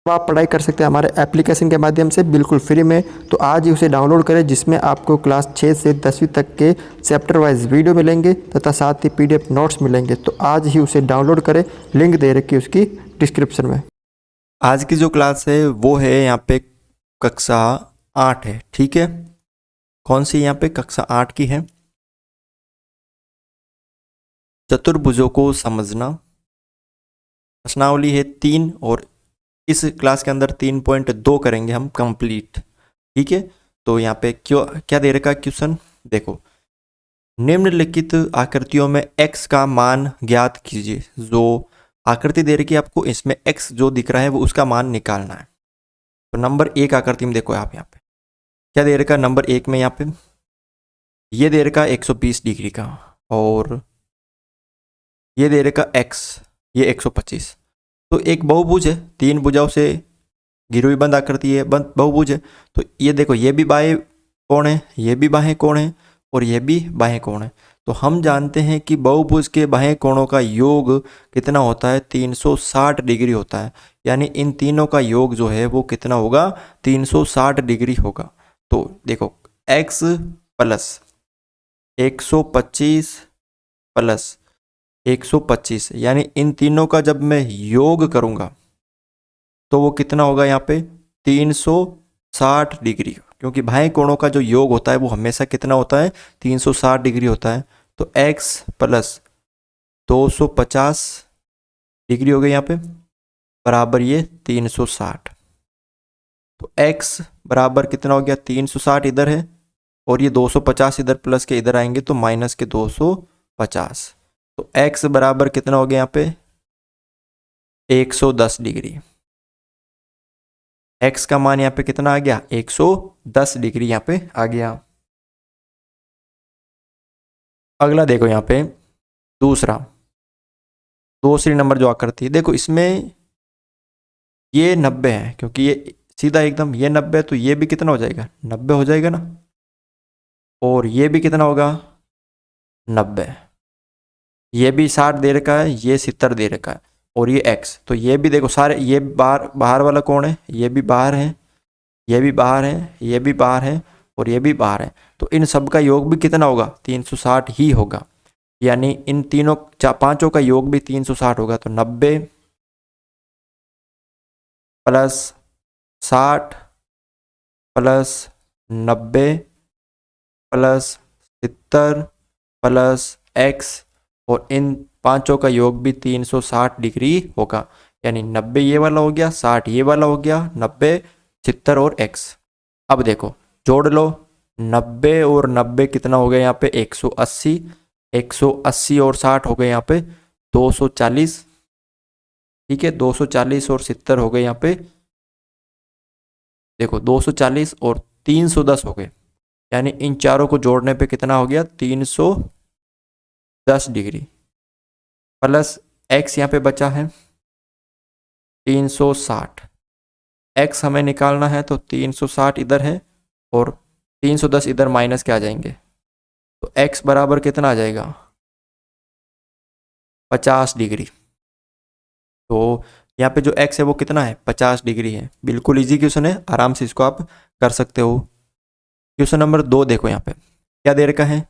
तो आप पढ़ाई कर सकते हैं हमारे एप्लीकेशन के माध्यम से बिल्कुल फ्री में। तो आज ही उसे डाउनलोड करें, जिसमें आपको क्लास 6 से 10वीं तक के चैप्टर वाइज वीडियो मिलेंगे तथा साथ ही पीडीएफ नोट्स मिलेंगे। तो आज ही उसे डाउनलोड करें, लिंक दे रखी है उसकी डिस्क्रिप्शन में। आज की जो क्लास है वो है यहाँ पे कक्षा 8 है, ठीक है। कौन सी यहाँ पे कक्षा 8 की है? चतुर्भुजों को समझना। प्रश्नावली है 3 और इस क्लास के अंदर 3.2 करेंगे हम कंप्लीट, ठीक है। तो यहाँ पे क्यों क्या दे रखा क्वेश्चन देखो, निम्नलिखित आकृतियों में x का मान ज्ञात कीजिए। जो आकृति दे रखी है आपको, इसमें x जो दिख रहा है वो उसका मान निकालना है। तो नंबर 1 आकृति में देखो आप यहाँ पे क्या दे रखा, नंबर 1 में यहाँ पे ये दे रखा 120 डिग्री का, और ये दे रखा x ये 125। तो एक बहुभुज है, 3 भुजाओं से घिरी हुई बंद आकृति है, बंद बहुभुज है। तो ये देखो, ये भी बाएं कोण है, ये भी बाएं कोण है, और ये भी बाएं कोण है। तो हम जानते हैं कि बहुभुज के बाएं कोणों का योग कितना होता है, 360 डिग्री होता है। यानी इन तीनों का योग जो है वो कितना होगा, 360 डिग्री होगा। तो देखो x प्लस 125 प्लस 125, यानी इन तीनों का जब मैं योग करूंगा तो वो कितना होगा यहाँ पे 360 डिग्री, क्योंकि बाएं कोणों का जो योग होता है वो हमेशा कितना होता है, 360 डिग्री होता है। तो x प्लस 250 डिग्री हो गई यहाँ पे, बराबर ये 360। तो x बराबर कितना हो गया, 360 इधर है, और ये 250 इधर प्लस के इधर आएंगे तो माइनस के 250। तो x बराबर कितना हो गया यहाँ पे 110 डिग्री। x का मान यहाँ पे कितना आ गया, 110 डिग्री यहाँ पे आ गया। अगला देखो यहाँ पे दूसरी नंबर जो आकृति है, देखो इसमें ये 90 है, क्योंकि ये सीधा एकदम ये 90 है, तो ये भी कितना हो जाएगा, 90 हो जाएगा ना। और ये भी कितना होगा, 90। ये भी 60 दे रखा है, ये 70 दे रखा है, और ये x। तो ये भी देखो सारे, ये बाहर वाला कौन है, ये भी बाहर है, ये भी बाहर है, ये भी बाहर है, और ये भी बाहर है। तो इन सब का योग भी कितना होगा, 360 ही होगा। यानी इन तीनों पांचों का योग भी 360 होगा। तो 90 plus 60 plus 90 plus 70 plus x, और इन पांचों का योग भी 360 डिग्री होगा। यानी 90 ये वाला हो गया, 60 ये वाला हो गया, 90 70 और x। अब देखो जोड़ लो, 90 और 90 कितना हो गया यहाँ पे 180, 180 और 60 हो गए यहाँ पे 240, ठीक है। 240 और 70 हो गए यहाँ पे, देखो 240 और 310 हो गए। यानी इन चारों को जोड़ने पे कितना हो गया, 310 डिग्री, प्लस x यहाँ पे बचा है 360। x हमें निकालना है, तो 360 इधर है और 310 इधर माइनस के आ जाएंगे। तो x बराबर कितना आ जाएगा, 50 डिग्री। तो यहाँ पे जो x है वो कितना है, 50 डिग्री है। बिल्कुल इजी क्वेश्चन है, आराम से इसको आप कर सकते हो। क्वेश्चन नंबर 2 देखो यहाँ पे क्या दे रखा है,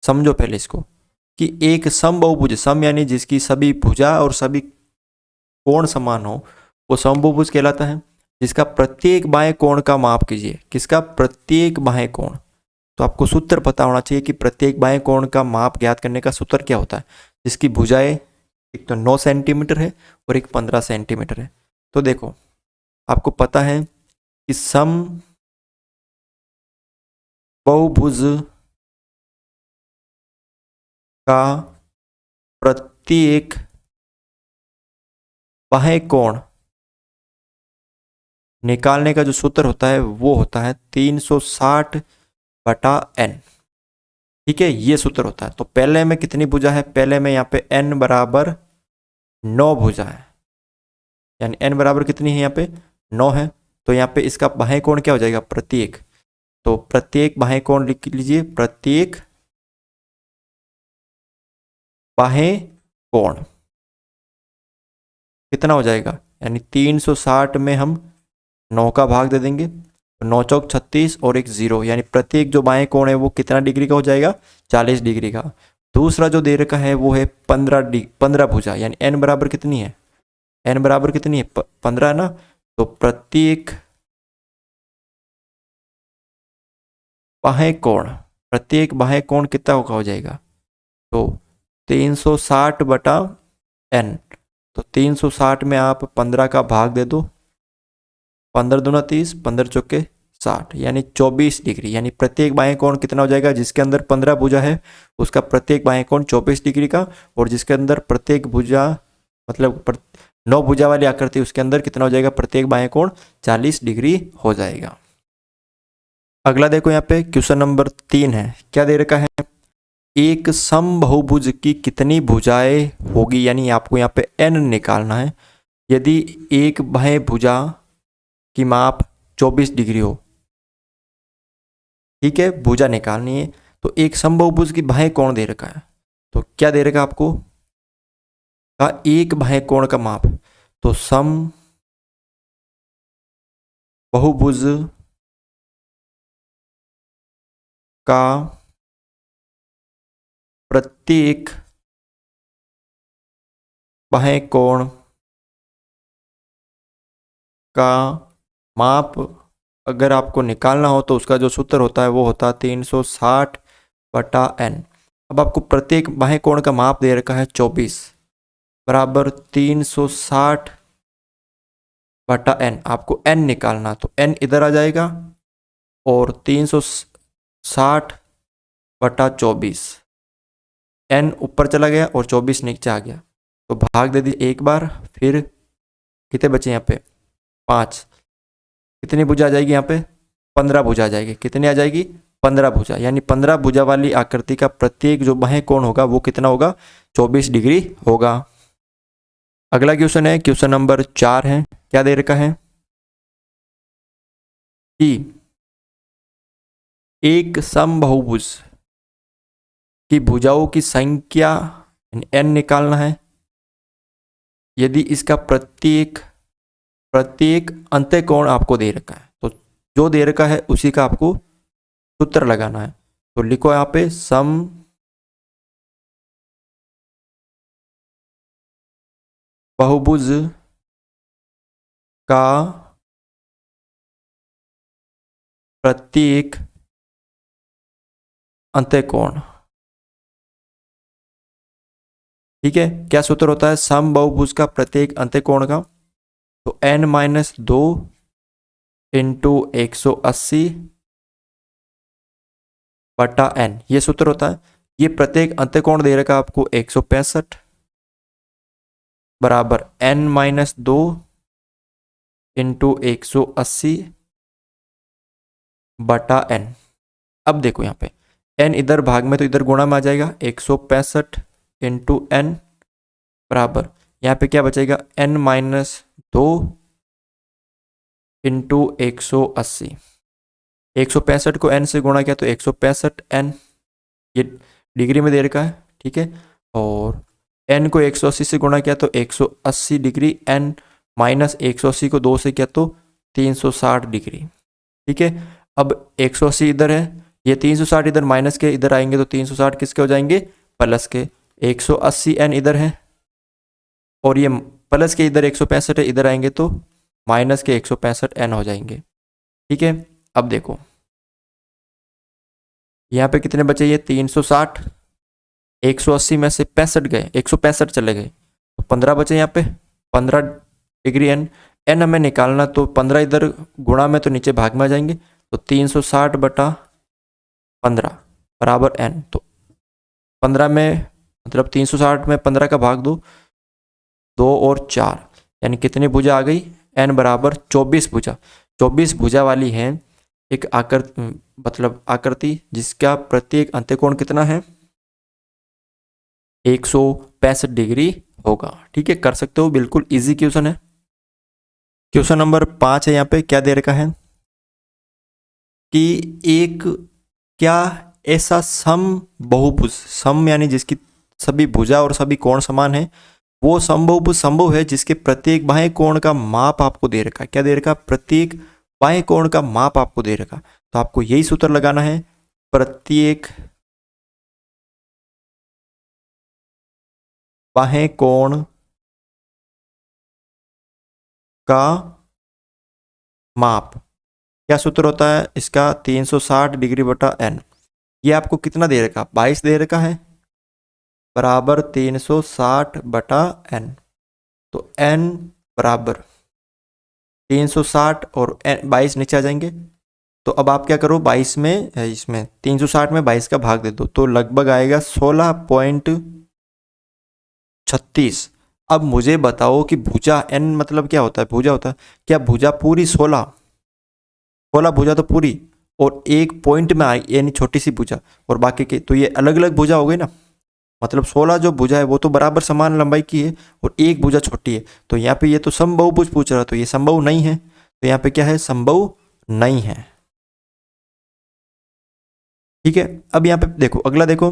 समझो पहले इसको, कि एक समबाहुभुज, सम यानी जिसकी सभी भुजा और सभी कोण समान हो, वो समबाहुभुज कहलाता है। जिसका प्रत्येक बाएं कोण का माप कीजिए, किसका, प्रत्येक बाएं कोण। तो आपको सूत्र पता होना चाहिए कि प्रत्येक बाएं कोण का माप ज्ञात करने का सूत्र क्या होता है। जिसकी भुजाएं एक तो 9 सेंटीमीटर है और एक 15 सेंटीमीटर है। तो देखो आपको पता है कि समबाहुभुज का प्रत्येक बाएं कोण निकालने का जो सूत्र होता है वो होता है 360/n, ठीक है। ये सूत्र होता है। तो पहले में कितनी भुजा है, पहले में यहाँ पे n बराबर 9 भुजा है, यानी n बराबर कितनी है यहाँ पे 9 है। तो यहाँ पे इसका बाएं कोण क्या हो जाएगा, प्रत्येक। तो प्रत्येक बाएं कोण लिख लीजिए, प्रत्येक बाएं कोण कितना हो जाएगा, यानी 360 में हम 9 का भाग दे देंगे, 9 चौक 36 और एक 0, यानी प्रत्येक जो बाएं कोण है वो कितना डिग्री का हो जाएगा, 40 डिग्री का। दूसरा जो दे रखा है वो है 15 भुजा, यानी n बराबर कितनी है, n बराबर कितनी है 15 है ना, तो प्रत्येक बाहें कोण कितना होगा हो जाएगा, तो 360 बटा n, तो 360 में आप 15 का भाग दे दो, 15 दूना 30, 15 चौके 60, यानी 24 डिग्री, यानी प्रत्येक बाएं कोण कितना हो जाएगा, जिसके अंदर 15 भुजा है उसका प्रत्येक बाएं कोण 24 डिग्री का, और जिसके अंदर प्रत्येक भुजा मतलब 9 भुजा वाली आकृति उसके अंदर कितना हो जाएगा, प्रत्येक बाएं कोण 40 डिग्री हो जाएगा। अगला देखो यहाँ पे क्वेश्चन नंबर 3 है, क्या दे रखा है, एक समबाहुभुज की कितनी भुजाएं होगी, यानी आपको यहाँ पे n निकालना है। यदि एक बाएं भुजा की माप 24 डिग्री हो, ठीक है, भुजा निकालनी है, तो एक समबाहुभुज की बाएं कोण दे रखा है, तो क्या दे रखा आपको का एक बाएं कोण का माप, तो समबाहुभुज का प्रत्येक बाएं कोण का माप अगर आपको निकालना हो तो उसका जो सूत्र होता है वो होता है 360 बटा n। अब आपको प्रत्येक बाएं कोण का माप दे रखा है 24 बराबर 360 बटा n, आपको n निकालना, तो n इधर आ जाएगा और 360 बटा 24, n ऊपर चला गया और 24 नीचे आ गया, तो भाग दे दी एक बार, फिर कितने बचे यहाँ पे 5, कितनी भुजा आ जाएगी यहाँ पे 15 भुजा आ जाएगी, कितनी आ जाएगी 15 भुजा, यानी 15 भुजा वाली आकृति का प्रत्येक जो बाएं कोण होगा वो कितना होगा 24 डिग्री होगा। अगला क्वेश्चन है क्वेश्चन नंबर 4 है, क्या दे रखा है कि एक समबाहुभुज की भुजाओं की संख्या n निकालना है। यदि इसका प्रत्येक अंत्यकोण आपको दे रखा है, तो जो दे रखा है उसी का आपको सूत्र लगाना है, तो लिखो यहाँ पे समबाहुभुज का प्रत्येक अंत्यकोण, ठीक है, क्या सूत्र होता है समबाहुभुज का प्रत्येक अंत्यकोण का, तो n-2 इंटू 180 बटा n, ये सूत्र होता है। ये प्रत्येक अंत्यकोण दे रखा आपको 165 बराबर n-2 इंटू 180 बटा n। अब देखो यहाँ पे n इधर भाग में तो इधर गुणा में आ जाएगा, 165 इंटू n बराबर यहाँ पे क्या बचेगा n-2 इंटू 180, 165 को n से गुणा किया तो 165 n, ये डिग्री में दे रखा है, ठीक है, और n को 180 से गुणा किया तो 180 डिग्री, n माइनस 180 को 2 से किया तो 360 डिग्री, ठीक है। अब 180 इधर है, ये 360 इधर माइनस के इधर आएंगे तो 360 किसके हो जाएंगे प्लस के, 180 n इधर है और ये प्लस के इधर 165 है, इधर आएंगे तो माइनस के 165 n हो जाएंगे, ठीक है। अब देखो यहाँ पे कितने बचे, ये 360, 180 में से 65 गए, 165 चले गए, तो 15 बचे यहाँ पे, 15 डिग्री n हमें निकालना, तो 15 इधर गुणा में तो नीचे भाग में आ जाएंगे, तो 360 बटा 15 बराबर n, तो 15 में मतलब 360 में 15 का भाग दो, 2 और 4, यानी कितनी भुजा आ गई n बराबर 24 भुजा, 24 भुजा वाली है एक आकृति जिसका प्रत्येक अंत्यकोण कितना है 165 डिग्री होगा, ठीक है, कर सकते हो, बिल्कुल इजी क्वेश्चन है। क्वेश्चन नंबर 5 है, यहाँ पे क्या दे रखा है कि क्या ऐसा समबाहुभुज, सम यानी जिसकी सभी भुजा और सभी कोण समान है, वो समबाहुभुज संभव है जिसके प्रत्येक बाह्य कोण का माप आपको दे रखा है। क्या दे रखा है? प्रत्येक बाह्य कोण का माप आपको दे रखा। तो आपको यही सूत्र लगाना है, प्रत्येक बाह्य कोण का माप। क्या सूत्र होता है इसका? 360 डिग्री बटा n। ये आपको कितना दे रखा? 22 दे रखा है, बराबर 360 बटा n। तो n बराबर 360 और 22 नीचे आ जाएंगे। तो अब आप क्या करो, 22 में इसमें 360 में 22 का भाग दे दो, तो लगभग आएगा 16.36। अब मुझे बताओ कि भुजा n मतलब क्या होता है? भुजा होता है क्या? भुजा पूरी 16 भुजा तो पूरी, और एक पॉइंट में आई यानी छोटी सी भुजा, और बाकी के तो ये अलग अलग भुजा हो गई ना। मतलब 16 जो भुजा है वो तो बराबर समान लंबाई की है और एक भुजा छोटी है। तो यहाँ पे ये तो समबाहुभुज पूछ रहा है, तो ये संभव नहीं है। तो यहाँ पे क्या है? संभव नहीं है। ठीक है, अब यहाँ पे देखो, अगला देखो,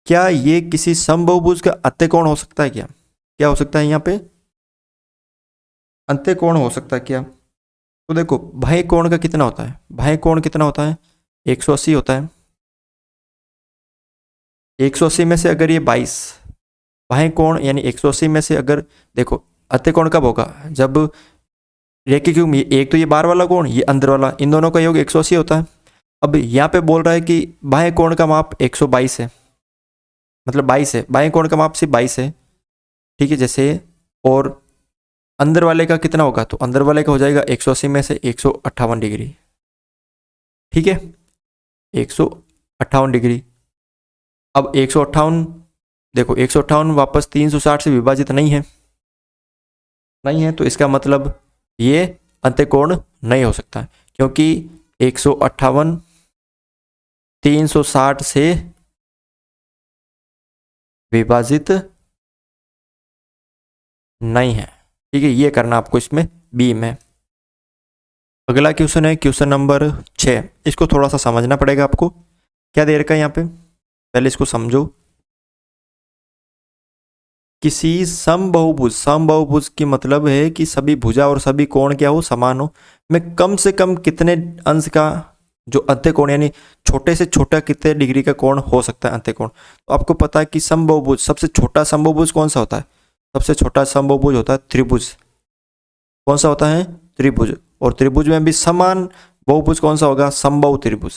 क्या ये किसी समबाहुभुज का अंत्यकोण हो सकता है? क्या हो सकता है? यहाँ पे अंत्यकोण हो सकता है क्या? तो देखो, बाह्य कोण का कितना होता है? बाह्य कोण कितना होता है? 180 होता है। 180 में से अगर ये 22 बाह्य कोण, यानी 180 में से अगर देखो, अंत्यकोण कब होगा? जब रैखिक युग्म, एक तो ये बाहर वाला कोण, ये अंदर वाला, इन दोनों का योग 180 होता है। अब यहाँ पे बोल रहा है कि बाह्य कोण का माप 122 है, मतलब 22 है, बाह्य कोण का माप सिर्फ 22 है। ठीक है, जैसे, और अंदर वाले का कितना होगा? तो अंदर वाले का हो जाएगा 180 में से 158 डिग्री। ठीक है, 158 डिग्री। अब 158, देखो 158 वापस 360 से विभाजित नहीं है, तो इसका मतलब ये अंत्यकोण नहीं हो सकता, क्योंकि 158 360 से विभाजित नहीं है। ठीक है, ये करना आपको इसमें बी में। अगला क्वेश्चन है क्वेश्चन नंबर 6। इसको थोड़ा सा समझना पड़ेगा आपको। क्या दे रखा है यहाँ पे? पहले इसको समझो। किसी समबाहुभुज की मतलब है कि सभी भुजा और सभी कोण क्या हो? समान हो। में कम से कम कितने अंश का जो अंत्यकोण, यानी छोटे से छोटा कितने डिग्री का कोण हो सकता है अंत्यकोण? तो आपको पता है कि समबाहुभुज, सबसे छोटा समबाहुभुज कौन सा होता है? सबसे छोटा समबाहुभुज होता है त्रिभुज। कौन सा होता है? त्रिभुज। और त्रिभुज में भी समान बहुभुज कौन सा होगा? समबाहु त्रिभुज।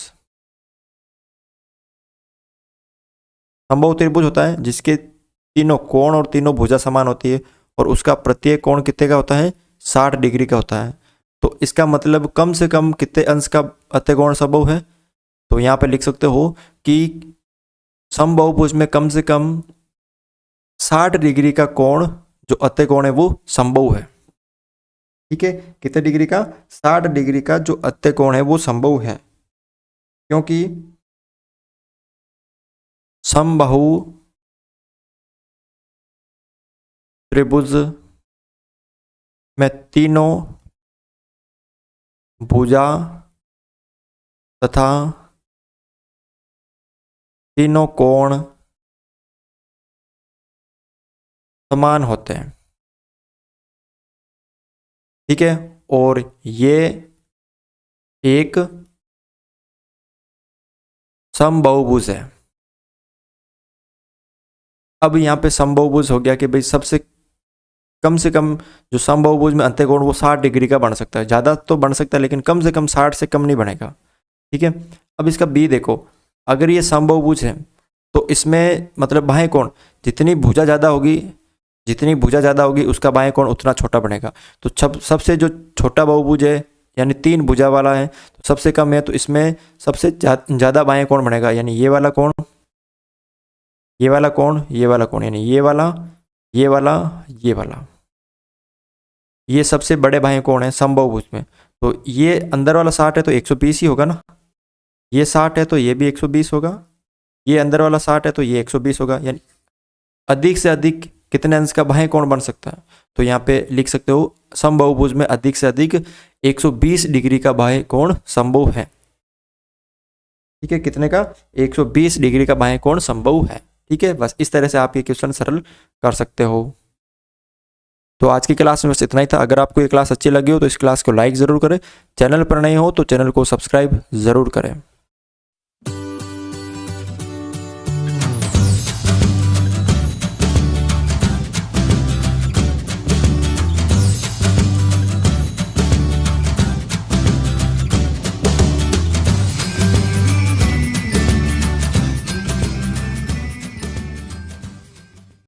समबाहु त्रिभुज होता है जिसके तीनों कोण और तीनों भुजा समान होती है, और उसका प्रत्येक कोण कितने का होता है? 60 डिग्री का होता है। तो इसका मतलब कम से कम कितने अंश का अंत्यकोण संभव है? तो यहाँ पे लिख सकते हो कि समबाहुभुज में कम से कम 60 डिग्री का कोण, जो अंत्यकोण है, वो संभव है। ठीक है, कितने डिग्री का? 60 डिग्री का जो अंत्यकोण है वो संभव है, क्योंकि समबाहु त्रिभुज में तीनों भुजा तथा तीनों कोण समान होते हैं। ठीक है, और ये एक समबाहुभुज है। अब यहाँ पे समबाहुभुज हो गया कि भाई सबसे कम से कम जो समबाहुभुज में अंत्यकोण वो 60 डिग्री का बन सकता है। ज़्यादा तो बन सकता है, लेकिन कम से कम 60 से कम नहीं बनेगा। ठीक है, अब इसका बी देखो, अगर ये समबाहुभुज है तो इसमें मतलब बाह्य कोण, जितनी भुजा ज़्यादा होगी उसका बाह्य कोण उतना छोटा बनेगा। तो सबसे जो छोटा बहुभुज है, यानी 3 भुजा वाला है, तो सबसे कम है, तो इसमें सबसे ज़्यादा बाह्य कोण बनेगा, यानी ये वाला कोण, ये वाला कोण, ये वाला कोण, यानी ये वाला, ये वाला, ये वाला, ये सबसे बड़े बाह्य कोण है समबाहुभुज में। तो ये अंदर वाला 60 है तो 120 ही होगा ना, ये 60 है तो ये भी 120 होगा, ये अंदर वाला 60 है तो ये 120 होगा, यानी अधिक से अधिक कितने अंश का बाह्य कोण बन सकता है? तो यहाँ पे लिख सकते हो समबाहुभुज में अधिक से अधिक 120 डिग्री का बाह्य कोण संभव है। ठीक है, कितने का? 120 डिग्री का बाह्य कोण संभव है। ठीक है, बस इस तरह से आप ये क्वेश्चन सरल कर सकते हो। तो आज की क्लास में बस इतना ही था। अगर आपको ये क्लास अच्छी लगी हो तो इस क्लास को लाइक ज़रूर करें, चैनल पर नए हो तो चैनल को सब्सक्राइब ज़रूर करें।